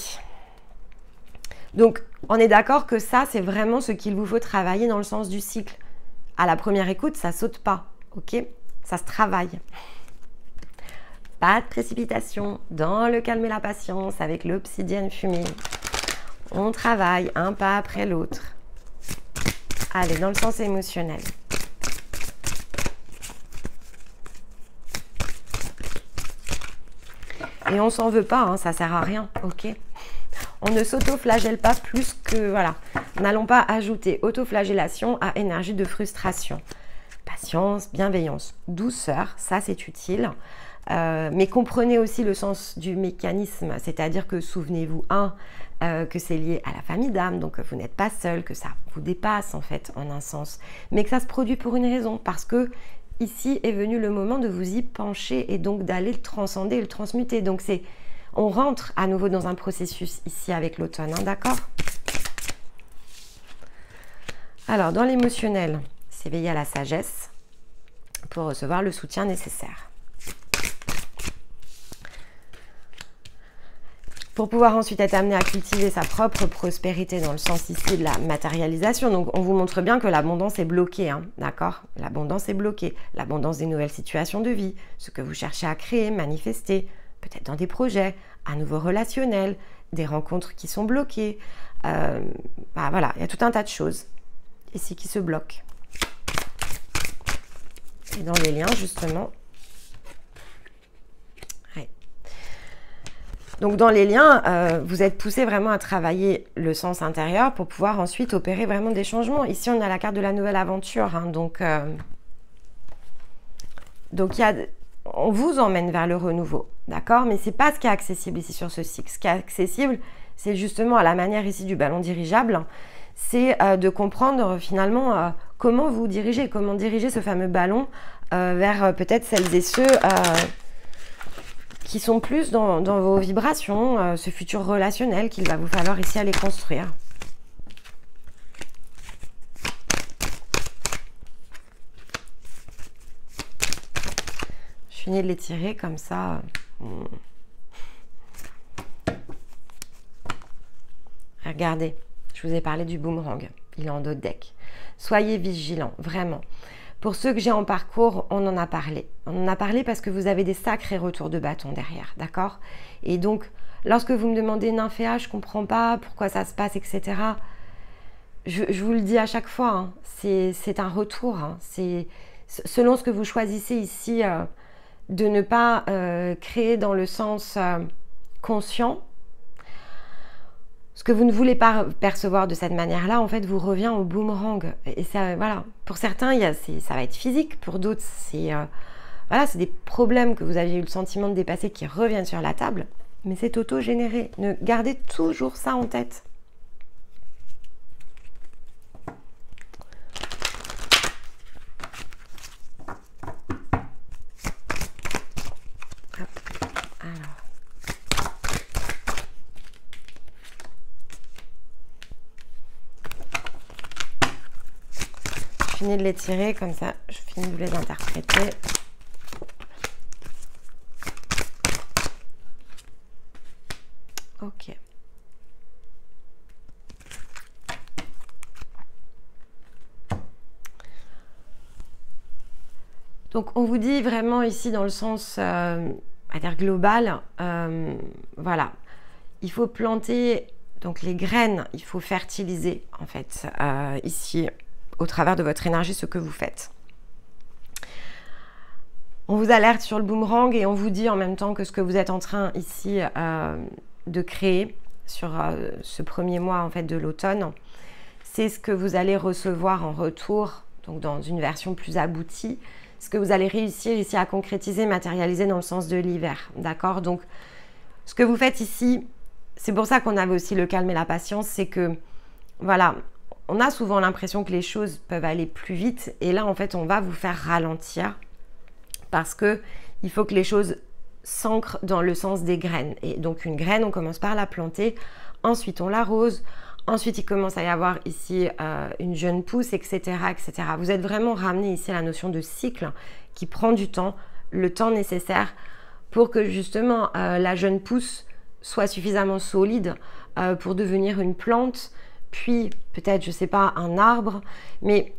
donc on est d'accord que ça, c'est vraiment ce qu'il vous faut travailler dans le sens du cycle. À la première écoute, ça saute pas, ok? Ça se travaille. Pas de précipitation, dans le calme et la patience, avec l'obsidienne fumée. On travaille un pas après l'autre. Allez, dans le sens émotionnel. Et on s'en veut pas, hein, ça sert à rien, ok? On ne s'auto-flagelle pas plus que, voilà. N'allons pas ajouter autoflagellation à énergie de frustration. Patience, bienveillance, douceur, ça c'est utile. Mais comprenez aussi le sens du mécanisme, c'est-à-dire que souvenez-vous, que c'est lié à la famille d'âme, donc vous n'êtes pas seul, que ça vous dépasse en fait en un sens, mais que ça se produit pour une raison, parce que ici est venu le moment de vous y pencher et donc d'aller le transcender et le transmuter. Donc on rentre à nouveau dans un processus ici avec l'automne, hein, d'accord? Alors, dans l'émotionnel, s'éveiller à la sagesse pour recevoir le soutien nécessaire. Pour pouvoir ensuite être amené à cultiver sa propre prospérité dans le sens ici de la matérialisation. Donc, on vous montre bien que l'abondance est bloquée, hein, d'accord? L'abondance est bloquée. L'abondance des nouvelles situations de vie, ce que vous cherchez à créer, manifester, peut-être dans des projets, un nouveau relationnel, des rencontres qui sont bloquées. Voilà, il y a tout un tas de choses ici qui se bloquent. Et dans les liens, justement. Ouais. Donc, dans les liens, vous êtes poussé vraiment à travailler le sens intérieur pour pouvoir ensuite opérer vraiment des changements. Ici, on a la carte de la nouvelle aventure. Hein, donc on vous emmène vers le renouveau, d'accord? Mais c'est pas ce qui est accessible ici sur ce cycle. Ce qui est accessible, c'est justement à la manière ici du ballon dirigeable, c'est de comprendre finalement comment vous dirigez, comment diriger ce fameux ballon vers peut-être celles et ceux qui sont plus dans vos vibrations, ce futur relationnel qu'il va vous falloir ici aller construire. Je finis de les tirer comme ça. Regardez, je vous ai parlé du boomerang. Il est en dos de deck. Soyez vigilants, vraiment. Pour ceux que j'ai en parcours, on en a parlé. On en a parlé parce que vous avez des sacrés retours de bâton derrière, d'accord? Et donc, lorsque vous me demandez, Nymphéa, je ne comprends pas pourquoi ça se passe, etc., je vous le dis à chaque fois, hein, c'est un retour. Hein, c'est selon ce que vous choisissez ici, de ne pas créer dans le sens conscient. Ce que vous ne voulez pas percevoir de cette manière-là, en fait, vous revient au boomerang. Et ça, voilà. Pour certains, ça va être physique. Pour d'autres, c'est des problèmes que vous aviez eu le sentiment de dépasser qui reviennent sur la table. Mais c'est auto-généré. Gardez toujours ça en tête. finis de les tirer, comme ça je finis de les interpréter. Ok. Donc on vous dit vraiment ici dans le sens à dire global, voilà, il faut planter donc les graines, il faut fertiliser en fait ici au travers de votre énergie ce que vous faites. On vous alerte sur le boomerang et on vous dit en même temps que ce que vous êtes en train ici de créer sur ce premier mois en fait de l'automne, c'est ce que vous allez recevoir en retour, donc dans une version plus aboutie, ce que vous allez réussir ici à concrétiser, matérialiser dans le sens de l'hiver, d'accord? Donc, ce que vous faites ici, c'est pour ça qu'on avait aussi le calme et la patience, c'est que, voilà, on a souvent l'impression que les choses peuvent aller plus vite, et là, en fait, on va vous faire ralentir, parce que il faut que les choses s'ancrent dans le sens des graines. Et donc, une graine, on commence par la planter, ensuite on l'arrose, ensuite, il commence à y avoir ici une jeune pousse, etc., etc. Vous êtes vraiment ramené ici à la notion de cycle qui prend du temps, le temps nécessaire pour que justement la jeune pousse soit suffisamment solide pour devenir une plante, puis peut-être, je ne sais pas, un arbre. Mais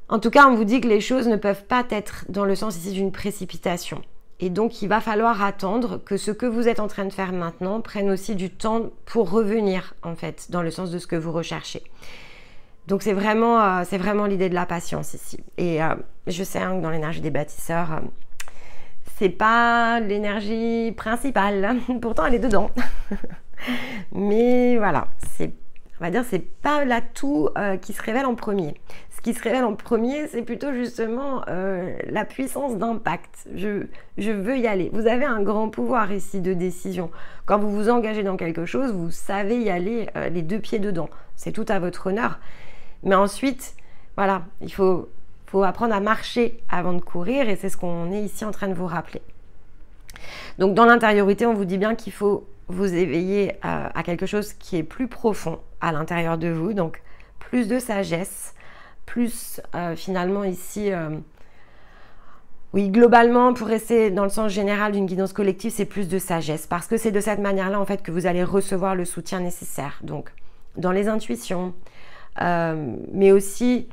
en tout cas, on vous dit que les choses ne peuvent pas être dans le sens ici d'une précipitation. Et donc, il va falloir attendre que ce que vous êtes en train de faire maintenant prenne aussi du temps pour revenir, en fait, dans le sens de ce que vous recherchez. Donc, c'est vraiment l'idée de la patience ici. Et je sais hein, que dans l'énergie des bâtisseurs, c'est pas l'énergie principale. Pourtant, elle est dedans. Mais voilà, on va dire c'est pas l'atout qui se révèle en premier. Ce qui se révèle en premier, c'est plutôt justement la puissance d'impact. Je veux y aller. Vous avez un grand pouvoir ici de décision. Quand vous vous engagez dans quelque chose, vous savez y aller les deux pieds dedans. C'est tout à votre honneur. Mais ensuite, voilà, il faut apprendre à marcher avant de courir et c'est ce qu'on est ici en train de vous rappeler. Donc dans l'intériorité, on vous dit bien qu'il faut vous éveiller à quelque chose qui est plus profond à l'intérieur de vous. Donc plus de sagesse, plus finalement ici, oui, globalement, pour rester dans le sens général d'une guidance collective, c'est plus de sagesse parce que c'est de cette manière-là en fait que vous allez recevoir le soutien nécessaire. Donc, dans les intuitions, mais aussi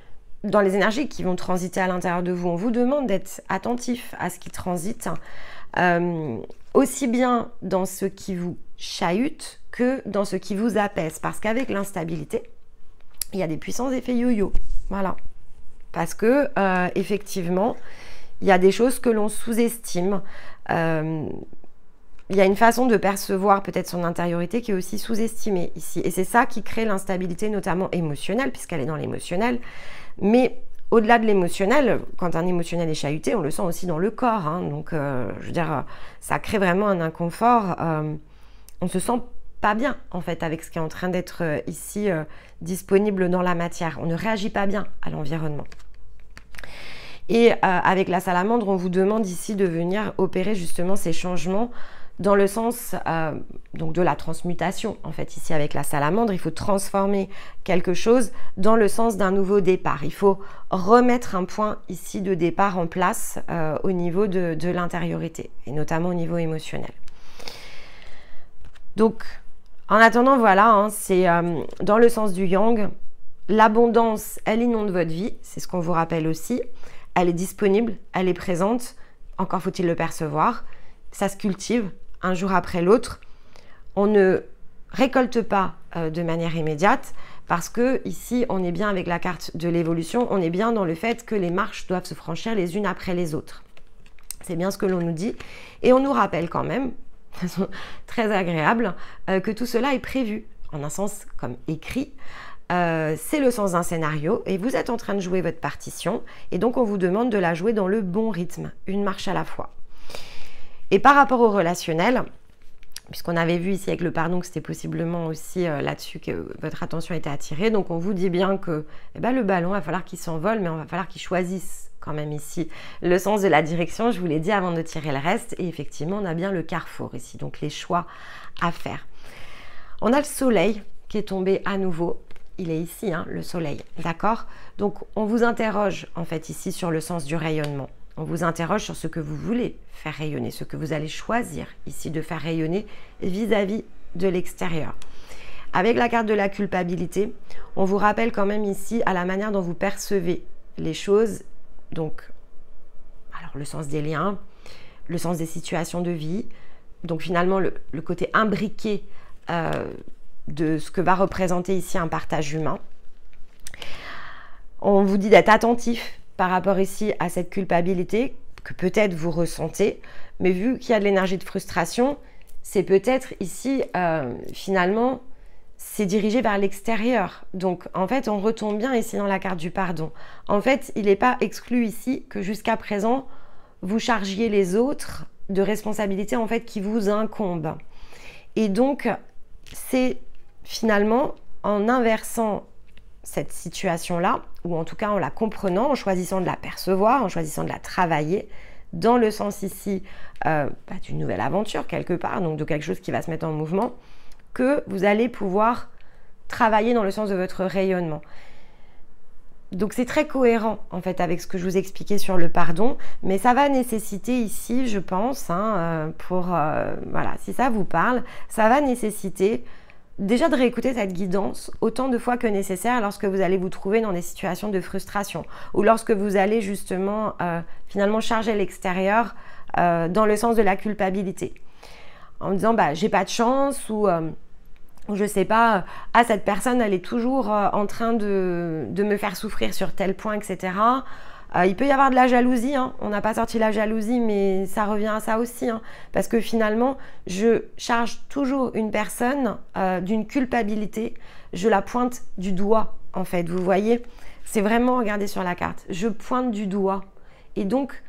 dans les énergies qui vont transiter à l'intérieur de vous. On vous demande d'être attentif à ce qui transite, aussi bien dans ce qui vous chahute que dans ce qui vous apaise. Parce qu'avec l'instabilité, il y a des puissants effets yo-yo. Voilà. Parce que, effectivement, il y a des choses que l'on sous-estime. Il y a une façon de percevoir peut-être son intériorité qui est aussi sous-estimée ici. Et c'est ça qui crée l'instabilité, notamment émotionnelle, puisqu'elle est dans l'émotionnel. Mais au-delà de l'émotionnel, quand un émotionnel est chahuté, on le sent aussi dans le corps. Hein. Donc, je veux dire, ça crée vraiment un inconfort. On se sent pas bien, en fait, avec ce qui est en train d'être ici disponible dans la matière. On ne réagit pas bien à l'environnement. Et avec la salamandre, on vous demande ici de venir opérer justement ces changements dans le sens donc de la transmutation. En fait, ici avec la salamandre, il faut transformer quelque chose dans le sens d'un nouveau départ. Il faut remettre un point ici de départ en place au niveau de l'intériorité et notamment au niveau émotionnel. Donc, en attendant, voilà, hein, c'est dans le sens du yang. L'abondance, elle inonde votre vie, c'est ce qu'on vous rappelle aussi. Elle est disponible, elle est présente, encore faut-il le percevoir. Ça se cultive un jour après l'autre. On ne récolte pas de manière immédiate parce que ici, on est bien avec la carte de l'évolution, on est bien dans le fait que les marches doivent se franchir les unes après les autres. C'est bien ce que l'on nous dit et on nous rappelle quand même, de façon très agréable, que tout cela est prévu, en un sens comme écrit. C'est le sens d'un scénario et vous êtes en train de jouer votre partition et donc on vous demande de la jouer dans le bon rythme, une marche à la fois. Et par rapport au relationnel, puisqu'on avait vu ici avec le pardon que c'était possiblement aussi là-dessus que votre attention était attirée, donc on vous dit bien que le ballon, il va falloir qu'il s'envole, mais il va falloir qu'il choisisse quand même ici le sens de la direction, je vous l'ai dit avant de tirer le reste, et effectivement on a bien le carrefour ici, donc les choix à faire. On a le soleil qui est tombé à nouveau il est ici, hein, le soleil, d'accord? Donc, on vous interroge, en fait, ici, sur le sens du rayonnement. On vous interroge sur ce que vous voulez faire rayonner, ce que vous allez choisir, ici, de faire rayonner vis-à-vis de l'extérieur. Avec la carte de la culpabilité, on vous rappelle quand même ici à la manière dont vous percevez les choses. Donc, alors le sens des liens, le sens des situations de vie. Donc finalement, le côté imbriqué de ce que va représenter ici un partage humain. On vous dit d'être attentif par rapport ici à cette culpabilité que peut-être vous ressentez. Mais vu qu'il y a de l'énergie de frustration, c'est peut-être ici finalement... c'est dirigé vers l'extérieur. Donc, en fait, on retombe bien ici dans la carte du pardon. En fait, il n'est pas exclu ici que jusqu'à présent, vous chargiez les autres de responsabilités en fait qui vous incombent. Et donc, c'est finalement en inversant cette situation-là, ou en tout cas en la comprenant, en choisissant de la percevoir, en choisissant de la travailler, dans le sens ici d'une nouvelle aventure quelque part, donc de quelque chose qui va se mettre en mouvement, que vous allez pouvoir travailler dans le sens de votre rayonnement. Donc c'est très cohérent en fait avec ce que je vous expliquais sur le pardon, mais ça va nécessiter ici, je pense, voilà, si ça vous parle, ça va nécessiter déjà de réécouter cette guidance autant de fois que nécessaire lorsque vous allez vous trouver dans des situations de frustration ou lorsque vous allez justement finalement charger l'extérieur dans le sens de la culpabilité. En me disant j'ai pas de chance ou je sais pas, cette personne elle est toujours en train de me faire souffrir sur tel point, etc. Il peut y avoir de la jalousie, hein. On n'a pas sorti la jalousie, mais ça revient à ça aussi, hein. Parce que finalement, je charge toujours une personne d'une culpabilité, je la pointe du doigt en fait, vous voyez, c'est vraiment, regardez sur la carte, je pointe du doigt et donc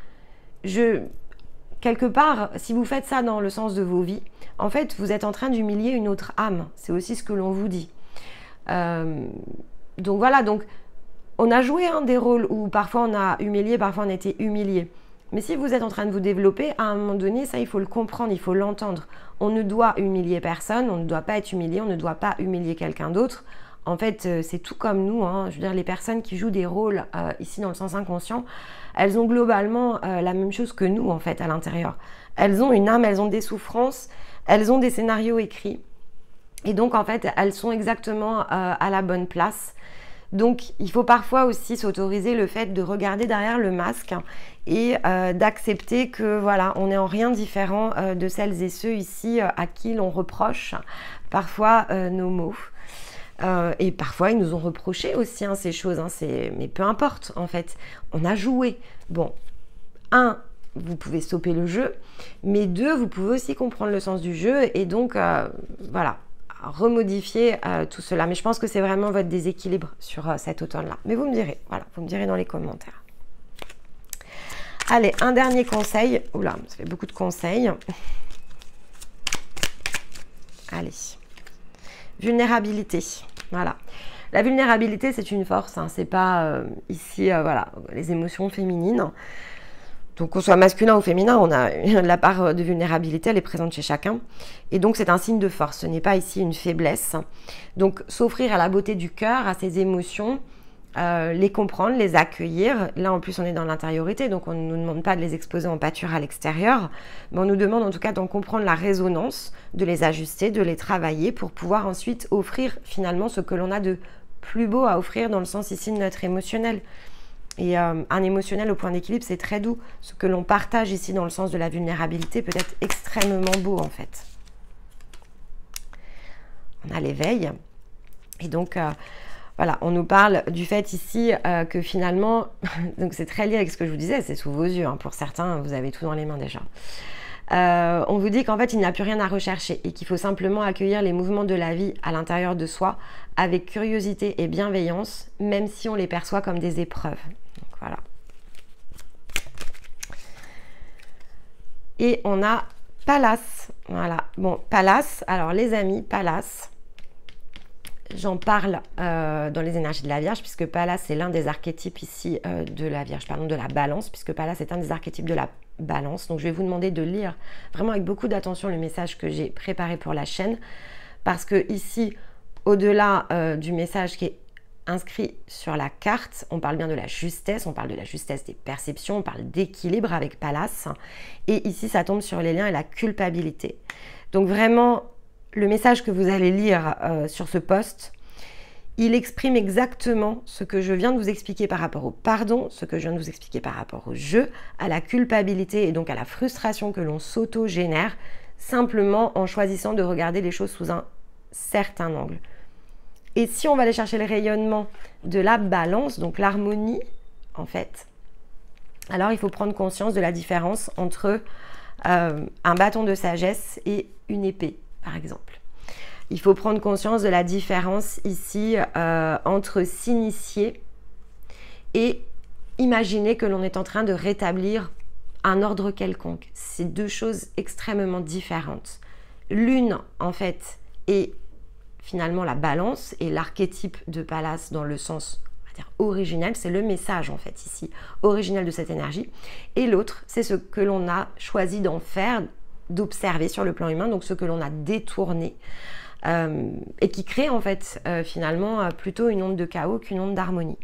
quelque part, si vous faites ça dans le sens de vos vies, en fait, vous êtes en train d'humilier une autre âme. C'est aussi ce que l'on vous dit. Donc voilà, donc on a joué des rôles où parfois on a humilié, parfois on a été humilié. Mais si vous êtes en train de vous développer, à un moment donné, ça, il faut le comprendre, il faut l'entendre. On ne doit humilier personne, on ne doit pas être humilié, on ne doit pas humilier quelqu'un d'autre. En fait, c'est tout comme nous, hein. Je veux dire, les personnes qui jouent des rôles ici dans le sens inconscient, elles ont globalement la même chose que nous, en fait, à l'intérieur. Elles ont une âme, elles ont des souffrances, elles ont des scénarios écrits. Et donc, en fait, elles sont exactement à la bonne place. Donc, il faut parfois aussi s'autoriser le fait de regarder derrière le masque et d'accepter que, voilà, on n'est en rien différent de celles et ceux ici à qui l'on reproche parfois nos mots. Et parfois, ils nous ont reproché aussi ces choses, mais peu importe, en fait. On a joué. Bon, vous pouvez stopper le jeu, mais 2, vous pouvez aussi comprendre le sens du jeu et donc, voilà, remodifier tout cela. Mais je pense que c'est vraiment votre déséquilibre sur cet automne-là. Mais vous me direz, voilà, vous me direz dans les commentaires. Allez, un dernier conseil. Oula, ça fait beaucoup de conseils. Allez. Vulnérabilité. Voilà. La vulnérabilité, c'est une force. C'est pas ici, voilà, les émotions féminines. Donc, qu'on soit masculin ou féminin, on a la part de vulnérabilité, elle est présente chez chacun. Et donc, c'est un signe de force. Ce n'est pas ici une faiblesse. Donc, s'offrir à la beauté du cœur, à ses émotions, les comprendre, les accueillir. Là, en plus, on est dans l'intériorité, donc on ne nous demande pas de les exposer en pâture à l'extérieur, mais on nous demande en tout cas d'en comprendre la résonance, de les ajuster, de les travailler pour pouvoir ensuite offrir finalement ce que l'on a de plus beau à offrir dans le sens ici de notre émotionnel. Et un émotionnel au point d'équilibre, c'est très doux. Ce que l'on partage ici dans le sens de la vulnérabilité peut être extrêmement beau en fait. On a l'éveil. Et donc, voilà, on nous parle du fait ici que finalement, donc c'est très lié avec ce que je vous disais, c'est sous vos yeux. Pour certains, vous avez tout dans les mains déjà. On vous dit qu'en fait, il n'y a plus rien à rechercher et qu'il faut simplement accueillir les mouvements de la vie à l'intérieur de soi avec curiosité et bienveillance, même si on les perçoit comme des épreuves. Donc, voilà. Et on a Pallas. Voilà. Bon, Pallas. Alors, les amis, Pallas. J'en parle dans les énergies de la Vierge, puisque Pallas, c'est l'un des archétypes ici de la Vierge, pardon, de la Balance, puisque Pallas est un des archétypes de la Balance. Donc, je vais vous demander de lire vraiment avec beaucoup d'attention le message que j'ai préparé pour la chaîne, parce que ici, au-delà du message qui est inscrit sur la carte, on parle bien de la justesse, on parle de la justesse des perceptions, on parle d'équilibre avec Pallas. Et ici, ça tombe sur les liens et la culpabilité. Donc vraiment, le message que vous allez lire sur ce post, il exprime exactement ce que je viens de vous expliquer par rapport au pardon, ce que je viens de vous expliquer par rapport au jeu, à la culpabilité et donc à la frustration que l'on s'auto-génère, simplement en choisissant de regarder les choses sous un certain angle. Et si on va aller chercher le rayonnement de la balance, donc l'harmonie, en fait, alors il faut prendre conscience de la différence entre un bâton de sagesse et une épée, par exemple. Il faut prendre conscience de la différence ici entre s'initier et imaginer que l'on est en train de rétablir un ordre quelconque. C'est deux choses extrêmement différentes. L'une, en fait, est finalement la balance et l'archétype de Pallas dans le sens, on va dire, originel, c'est le message en fait ici, originel de cette énergie. Et l'autre, c'est ce que l'on a choisi d'en faire, d'observer sur le plan humain, donc ce que l'on a détourné et qui crée en fait finalement plutôt une onde de chaos qu'une onde d'harmonie.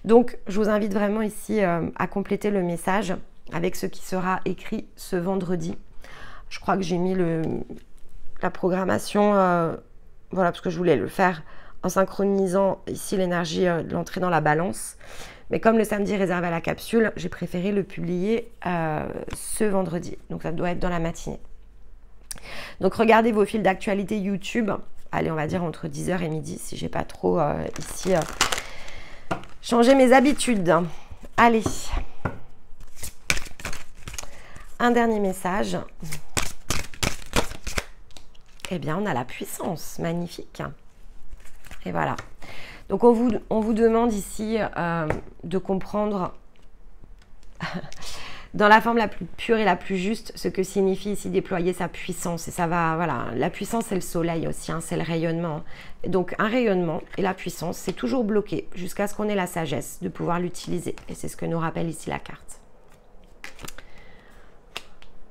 Donc je vous invite vraiment ici à compléter le message avec ce qui sera écrit ce vendredi. Je crois que j'ai mis la programmation... voilà, parce que je voulais le faire en synchronisant ici l'énergie de l'entrée dans la balance. Mais comme le samedi est réservé à la capsule, j'ai préféré le publier ce vendredi. Donc ça doit être dans la matinée. Donc regardez vos fils d'actualité YouTube. Allez, on va dire entre 10h et midi, si j'ai pas trop ici changé mes habitudes. Allez. Un dernier message. Eh bien, on a la puissance, magnifique. Et voilà. Donc, on vous demande ici de comprendre dans la forme la plus pure et la plus juste ce que signifie ici déployer sa puissance. Et ça va, voilà, la puissance, c'est le soleil aussi, hein, c'est le rayonnement. Donc, un rayonnement et la puissance, c'est toujours bloqué jusqu'à ce qu'on ait la sagesse de pouvoir l'utiliser. Et c'est ce que nous rappelle ici la carte.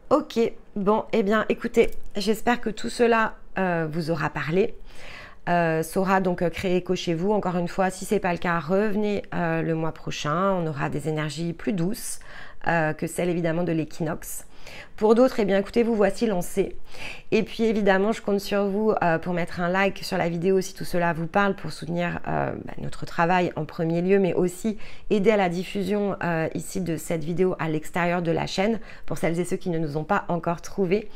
Ok, bon, eh bien, écoutez, j'espère que tout cela vous aura parlé, saura donc créer écho chez vous. Encore une fois, si ce n'est pas le cas, revenez le mois prochain. On aura des énergies plus douces que celles évidemment de l'équinoxe. Pour d'autres, eh bien, écoutez, vous voici lancés. Et puis, évidemment, je compte sur vous pour mettre un like sur la vidéo si tout cela vous parle, pour soutenir notre travail en premier lieu, mais aussi aider à la diffusion ici de cette vidéo à l'extérieur de la chaîne, pour celles et ceux qui ne nous ont pas encore trouvés.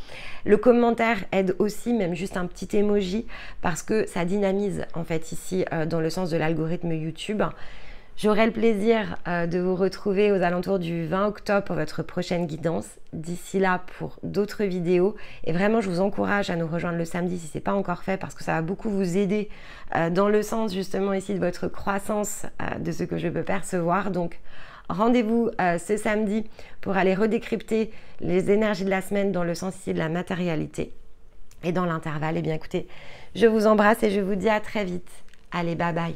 Le commentaire aide aussi, même juste un petit emoji, parce que ça dynamise, en fait, ici, dans le sens de l'algorithme YouTube. J'aurai le plaisir de vous retrouver aux alentours du 20 octobre pour votre prochaine guidance. D'ici là, pour d'autres vidéos. Et vraiment, je vous encourage à nous rejoindre le samedi si ce n'est pas encore fait, parce que ça va beaucoup vous aider dans le sens justement ici de votre croissance, de ce que je peux percevoir. Donc, rendez-vous ce samedi pour aller redécrypter les énergies de la semaine dans le sens ici de la matérialité. Et dans l'intervalle, eh bien écoutez, je vous embrasse et je vous dis à très vite. Allez, bye bye.